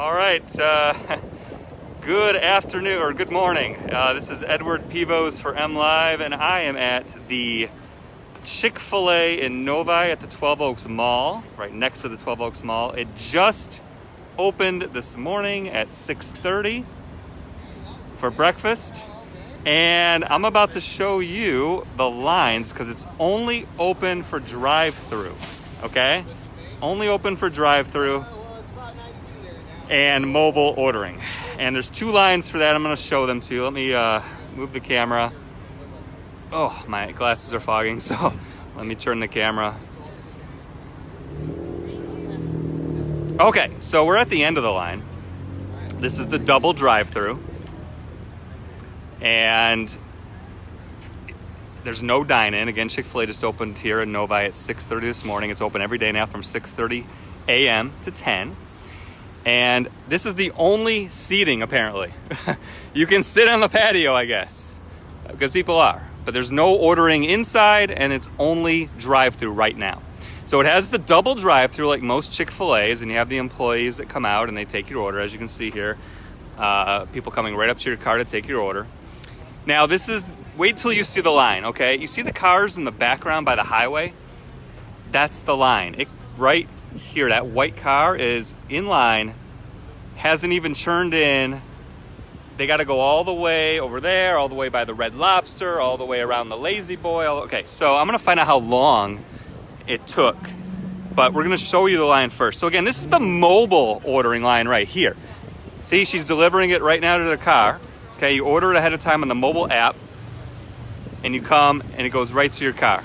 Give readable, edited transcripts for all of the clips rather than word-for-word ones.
All right, good afternoon or good morning. This is Edward Pivos for MLive, and I am at the Chick-fil-A in Novi at the 12 Oaks Mall, right next to the 12 Oaks Mall. It just opened this morning at 6:30 for breakfast, and I'm about to show you the lines because it's only open for drive-through, okay? It's only open for drive-through and mobile ordering. And there's two lines for that. I'm going to show them to you. Let me move the camera. Oh, my glasses are fogging, so let me turn the camera. Okay, so we're at the end of the line. This is the double drive-through. And there's no dine-in. Again, Chick-fil-A just opened here in Novi at 6:30 this morning. It's open every day now from 6:30 a.m. to 10. And this is the only seating, apparently. You can sit on the patio, I guess, because people are. But there's no ordering inside, and it's only drive-through right now. So it has the double drive-through like most Chick-fil-A's, and you have the employees that come out and they take your order, as you can see here. People coming right up to your car to take your order. Now, this is, wait till you see the line, okay? You see the cars in the background by the highway? That's the line. Right here, that white car is in line, hasn't even turned in. They got to go all the way over there, all the way by the Red Lobster, all the way around the Lazy Boy. Okay, so I'm going to find out how long it took, but we're going to show you the line first. So again, this is the mobile ordering line right here. See, she's delivering it right now to their car. Okay, you order it ahead of time on the mobile app, and you come, and it goes right to your car.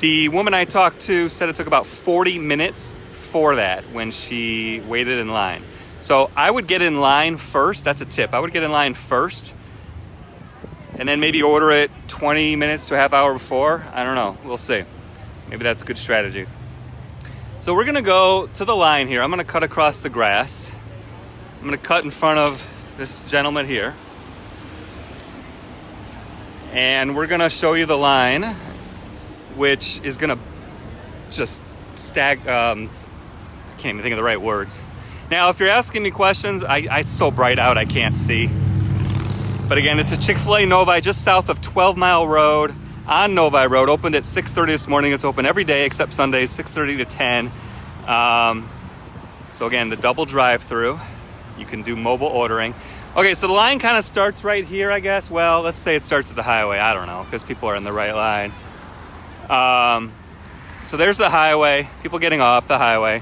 The woman I talked to said it took about 40 minutes for that when she waited in line. So I would get in line first. That's a tip. I would get in line first and then maybe order it 20 minutes to a half hour before. I don't know. We'll see. Maybe that's a good strategy. So we're going to go to the line here. I'm going to cut across the grass. I'm going to cut in front of this gentleman here. And we're going to show you the line, which is going to just I can't even think of the right words. Now, if you're asking me questions, it's so bright out I can't see. But again, this is Chick-fil-A Novi, just south of 12 Mile Road on Novi Road. Opened at 6:30 this morning. It's open every day except Sundays, 6:30 to 10. So again, the double drive-through. You can do mobile ordering. Okay, so the line kind of starts right here, I guess. Well, let's say it starts at the highway. I don't know, because people are in the right line. So there's the highway, people getting off the highway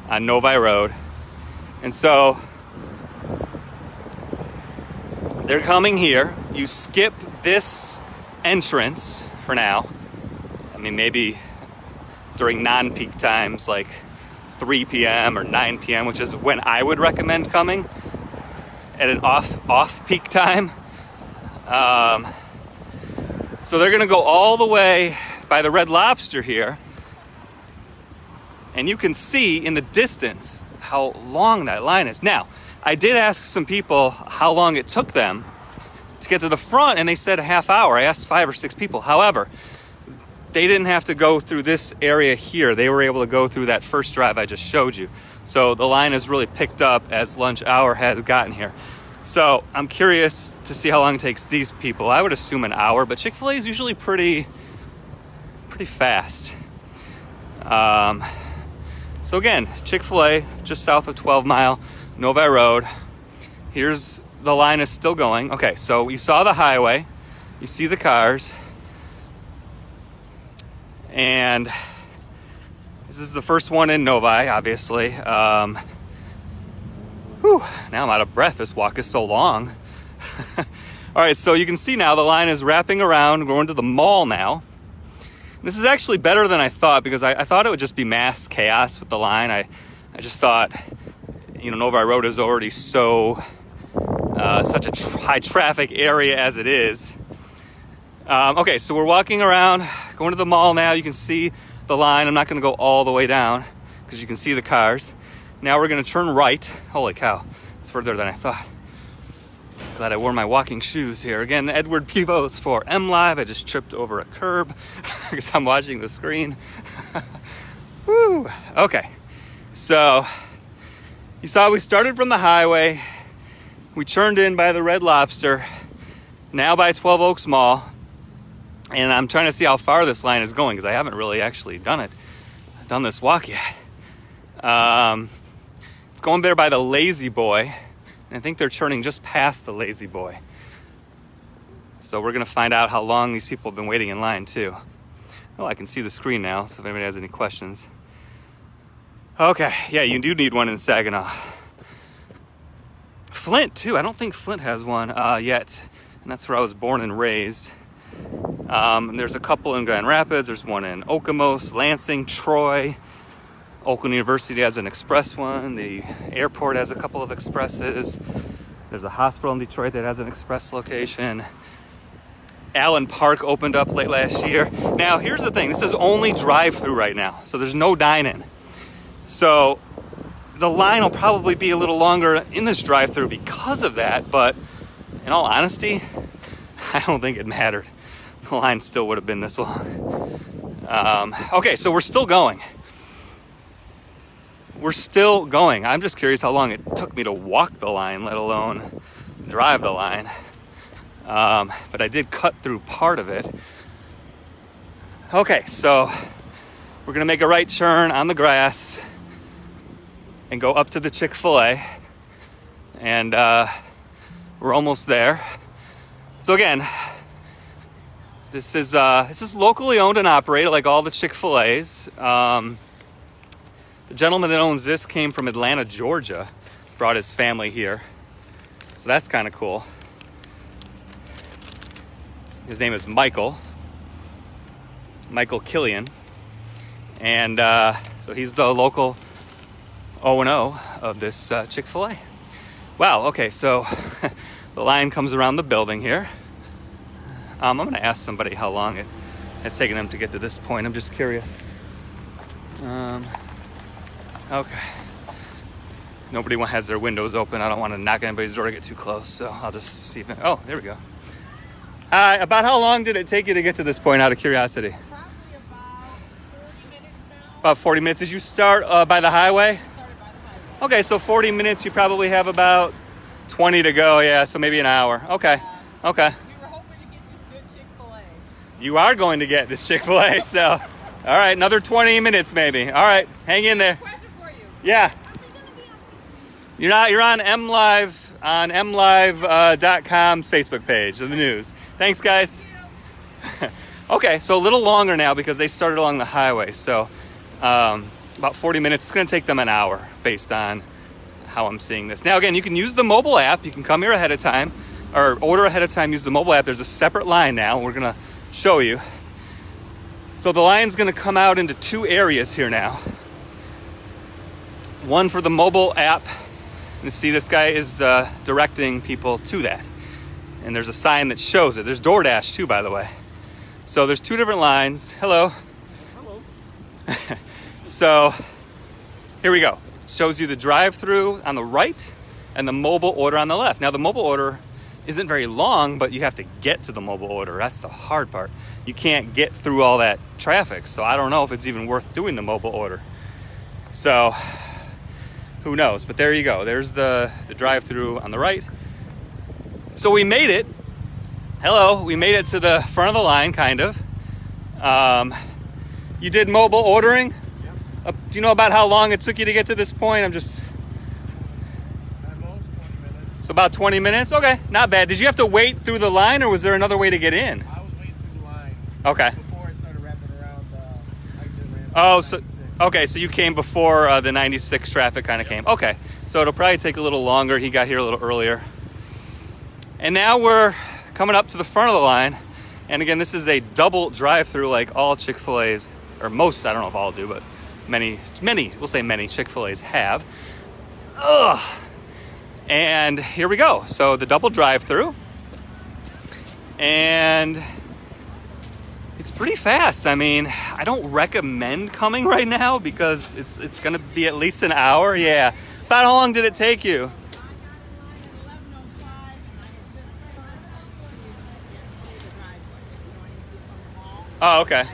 on Novi Road. And so they're coming here. You skip this entrance for now. I mean, maybe during non-peak times like 3 p.m. or 9 p.m., which is when I would recommend coming at an off-peak time. So they're going to go all the way by the Red Lobster here, and you can see in the distance how long that line is. Now, I did ask some people how long it took them to get to the front, and they said a half hour. I asked 5 or 6 people. However, they didn't have to go through this area here. They were able to go through that first drive I just showed you. So the line has really picked up as lunch hour has gotten here. So I'm curious to see how long it takes these people. I would assume an hour, but Chick-fil-A is usually pretty fast. So again, Chick-fil-A just south of 12 Mile, Novi Road. Here's the line is still going. Okay, so you saw the highway, you see the cars, and this is the first one in Novi, obviously. Now I'm out of breath. This walk is so long. All right, so you can see now the line is wrapping around, going to the mall now. This is actually better than I thought, because I thought it would just be mass chaos with the line. I just thought, Novi Road is already such a high traffic area as it is. Okay, so we're walking around, going to the mall now. You can see the line. I'm not going to go all the way down because you can see the cars. Now we're going to turn right. Holy cow, it's further than I thought. Glad I wore my walking shoes here. Again, Edward Pivos for MLive. I just tripped over a curb because I'm watching the screen. Woo. Okay, so You saw we started from the highway. We turned in by the Red Lobster, now by 12 Oaks Mall. And I'm trying to see how far this line is going because I haven't really actually done this walk yet. It's going there by the Lazy Boy. And I think they're turning just past the Lazy Boy. So we're going to find out how long these people have been waiting in line too. Oh, I can see the screen now, so if anybody has any questions. Okay, yeah, you do need one in Saginaw. Flint too, I don't think Flint has one yet. And that's where I was born and raised. There's a couple in Grand Rapids, there's one in Okemos, Lansing, Troy. Oakland University has an express one. The airport has a couple of expresses. There's a hospital in Detroit that has an express location. Allen Park opened up late last year. Now, here's the thing. This is only drive-through right now, so there's no dine-in. So the line will probably be a little longer in this drive-through because of that, but in all honesty, I don't think it mattered. The line still would have been this long. Okay, so we're still going. I'm just curious how long it took me to walk the line, let alone drive the line. But I did cut through part of it. Okay, so we're gonna make a right turn on the grass and go up to the Chick-fil-A. And we're almost there. So again, this is locally owned and operated like all the Chick-fil-A's. The gentleman that owns this came from Atlanta, Georgia, brought his family here. So that's kind of cool. His name is Michael Killian. And so he's the local O&O of this Chick-fil-A. Wow, okay, so the line comes around the building here. I'm going to ask somebody how long it has taken them to get to this point. I'm just curious. Okay. Nobody has their windows open. I don't want to knock anybody's door to get too close, so I'll just see if... Oh, there we go. About how long did it take you to get to this point, out of curiosity? Probably about 40 minutes now. About 40 minutes. Did you start by the highway? Started by the highway. Okay, so 40 minutes. You probably have about 20 to go. Yeah, so maybe an hour. Okay. Okay. We were hoping to get this good Chick-fil-A. You are going to get this Chick-fil-A, so... All right, another 20 minutes maybe. All right, hang in there. Question for you. Yeah. You're on MLive, on MLive.com's Facebook page of the news. Thanks, guys. Okay, so a little longer now because they started along the highway. So about 40 minutes. It's going to take them an hour based on how I'm seeing this. Now, again, you can use the mobile app. You can come here ahead of time or order ahead of time, use the mobile app. There's a separate line now. We're going to show you. So the line's going to come out into two areas here now. One for the mobile app. And see, this guy is directing people to that. And there's a sign that shows it. There's DoorDash too, by the way. So there's two different lines. Hello. Hello. So here we go. Shows you the drive-through on the right and the mobile order on the left. Now the mobile order isn't very long, but you have to get to the mobile order. That's the hard part. You can't get through all that traffic. So I don't know if it's even worth doing the mobile order. So who knows? But there you go. There's the drive-through on the right. So we made it. Hello. We made it to the front of the line, kind of. You did mobile ordering? Yep. Do you know about how long it took you to get to this point? At most 20 minutes. So about 20 minutes? Okay, not bad. Did you have to wait through the line, or was there another way to get in? I was waiting through the line. Okay. Before I started wrapping around exit ramp. Oh, so okay, so you came before the 96 traffic kind of came. Okay, so it'll probably take a little longer. He got here a little earlier. And now we're coming up to the front of the line. And again, this is a double drive-through like all Chick-fil-A's, or most, I don't know if all do, but many, we'll say many Chick-fil-A's have. Ugh. And here we go. So the double drive-through. And it's pretty fast. I mean, I don't recommend coming right now because it's going to be at least an hour. Yeah. About how long did it take you? Oh, okay.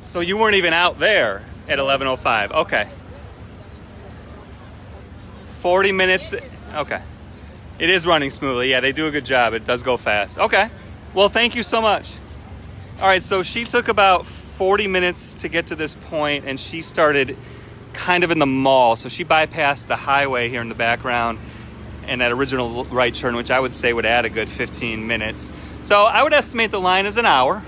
So you weren't even out there. At 11:05. Okay. 40 minutes. Okay. It is running smoothly. Yeah, they do a good job. It does go fast. Okay. Well, thank you so much. All right, so she took about 40 minutes to get to this point, and she started kind of in the mall. So she bypassed the highway here in the background and that original right turn, which I would say would add a good 15 minutes. So I would estimate the line is an hour,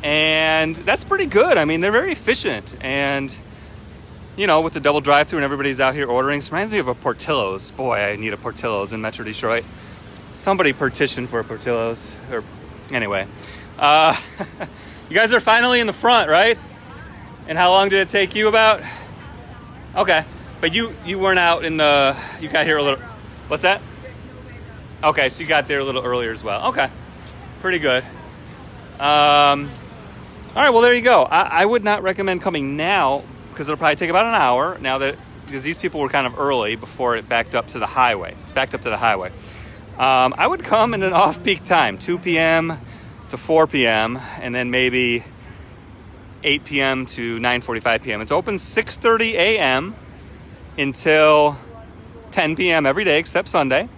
and that's pretty good. I mean, they're very efficient, and you know, with the double drive-thru and everybody's out here ordering, it reminds me of a Portillo's. Boy, I need a Portillo's in Metro Detroit. Somebody petitioned for a Portillo's. Or anyway, you guys are finally in the front, right? And how long did it take you about? Okay, but you weren't out in the. You got here a little. What's that? Okay, so you got there a little earlier as well. Okay, pretty good. All right, well there you go. I would not recommend coming now, because it'll probably take about an hour because these people were kind of early before it backed up to the highway. It's backed up to the highway. I would come in an off-peak time, 2 p.m. to 4 p.m., and then maybe 8 p.m. to 9:45 p.m. It's open 6:30 a.m. until 10 p.m. every day except Sunday.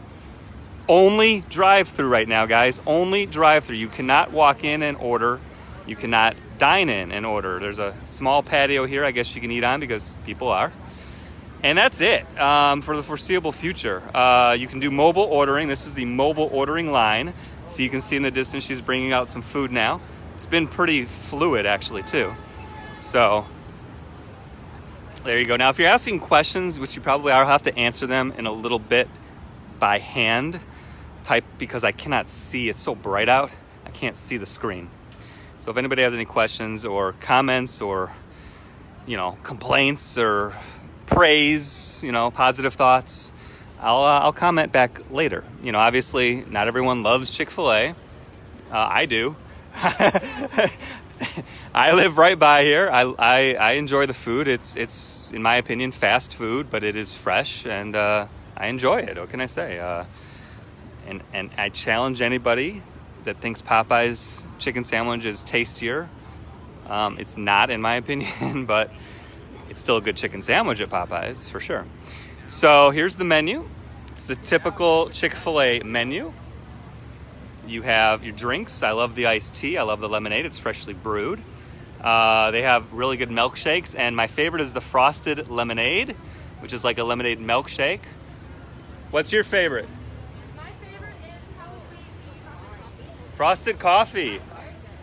Only drive-through right now, guys. Only drive-through. You cannot walk in and order. You cannot dine in and order. There's a small patio here I guess you can eat on because people are. And that's it for the foreseeable future. You can do mobile ordering. This is the mobile ordering line. So you can see in the distance she's bringing out some food now. It's been pretty fluid actually too. So there you go. Now if you're asking questions, which you probably are, I'll have to answer them in a little bit by hand type because I cannot see. It's so bright out. I can't see the screen. So if anybody has any questions or comments or, you know, complaints or praise, you know, positive thoughts, I'll comment back later. You know, obviously not everyone loves Chick-fil-A. I do. I live right by here. I enjoy the food. It's in my opinion fast food, but it is fresh and I enjoy it. What can I say? And I challenge anybody that thinks Popeye's chicken sandwich is tastier. It's not, in my opinion, but it's still a good chicken sandwich at Popeye's for sure. So here's the menu. It's the typical Chick-fil-A menu. You have your drinks. I love the iced tea. I love the lemonade. It's freshly brewed. They have really good milkshakes, and my favorite is the frosted lemonade, which is like a lemonade milkshake. What's your favorite? My favorite is probably the Frosted coffee.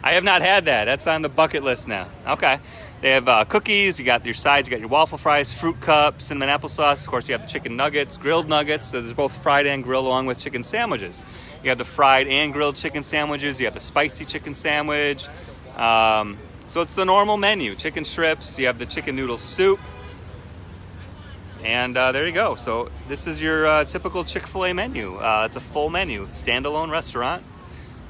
I have not had that. That's on the bucket list now. Okay. They have cookies. You got your sides. You got your waffle fries, fruit cup, cinnamon applesauce. Of course, you have the chicken nuggets, grilled nuggets. So there's both fried and grilled along with chicken sandwiches. You have the fried and grilled chicken sandwiches. You have the spicy chicken sandwich. So it's the normal menu. Chicken strips. You have the chicken noodle soup. And there you go. So this is your typical Chick-fil-A menu. It's a full menu, standalone restaurant.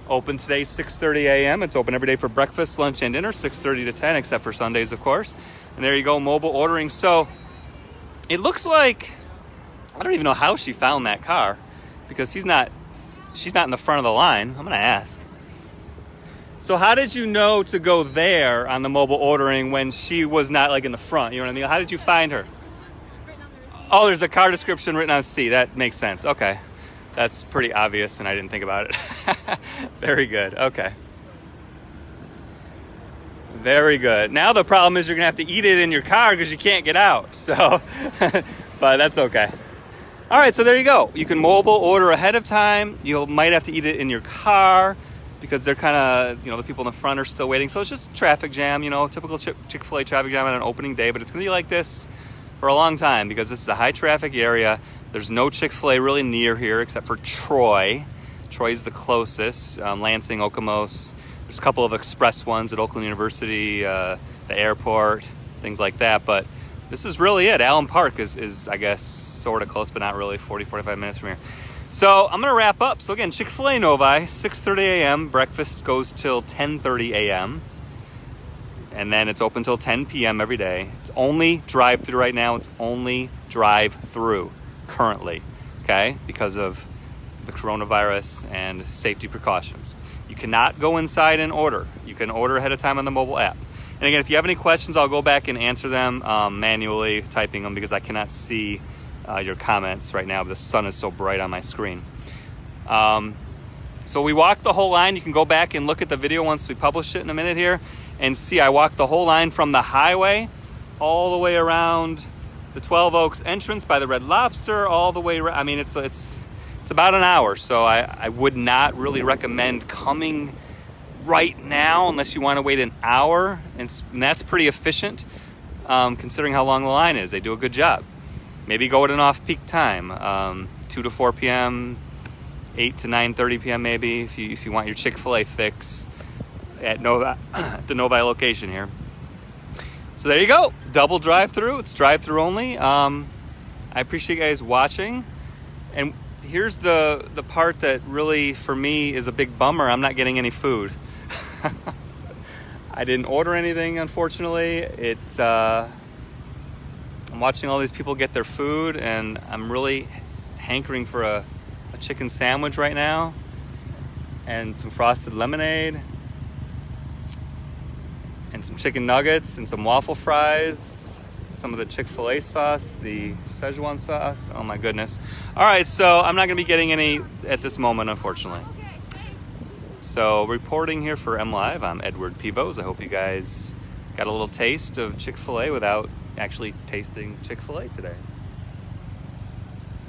Open today, 6:30 a.m. It's open every day for breakfast, lunch, and dinner, 6:30 to 10, except for Sundays, of course. And there you go, mobile ordering. So it looks like, I don't even know how she found that car because she's not in the front of the line. I'm going to ask. So how did you know to go there on the mobile ordering when she was not like in the front? You know what I mean? How did you find her? Oh, there's a car description written on C. That makes sense. Okay. That's pretty obvious, and I didn't think about it. Very good. Okay. Very good. Now the problem is you're going to have to eat it in your car because you can't get out. So, but that's okay. All right, so there you go. You can mobile order ahead of time. You might have to eat it in your car because they're kind of, you know, the people in the front are still waiting. So it's just traffic jam, you know, typical Chick-fil-A traffic jam on an opening day, but it's going to be like this for a long time because this is a high traffic area. There's no Chick-fil-A really near here except for Troy. Troy's the closest. Lansing, Okemos. There's a couple of express ones at Oakland University, the airport, things like that. But this is really it. Allen Park is I guess, sort of close, but not really, 40, 45 minutes from here. So I'm going to wrap up. So again, Chick-fil-A Novi, 6:30 a.m. Breakfast goes till 10:30 a.m. And then it's open till 10 p.m. every day. It's only drive-through right now. It's only drive-through currently, okay, because of the coronavirus and safety precautions. You cannot go inside and order. You can order ahead of time on the mobile app. And again, if you have any questions, I'll go back and answer them manually, typing them, because I cannot see your comments right now. The sun is so bright on my screen. So we walked the whole line. You can go back and look at the video once we publish it in a minute here and see I walked the whole line from the highway all the way around the 12 Oaks entrance by the Red Lobster, all the way around. I mean, it's about an hour, so I would not really recommend coming right now unless you want to wait an hour, and that's pretty efficient considering how long the line is. They do a good job. Maybe go at an off-peak time, 2 to 4 p.m., 8 to 9:30 p.m. maybe, if you want your Chick-fil-A fix at the Novi location here. So there you go, double drive-through. It's drive-through only. I appreciate you guys watching. And here's the part that really, for me, is a big bummer. I'm not getting any food. I didn't order anything, unfortunately. I'm watching all these people get their food, and I'm really hankering for a chicken sandwich right now and some frosted lemonade and some chicken nuggets and some waffle fries, some of the Chick-fil-A sauce, the Szechuan sauce. Oh my goodness. All right, so I'm not gonna be getting any at this moment, unfortunately. So reporting here for MLive, I'm Edward Peebles. I hope you guys got a little taste of Chick-fil-A without actually tasting Chick-fil-A today.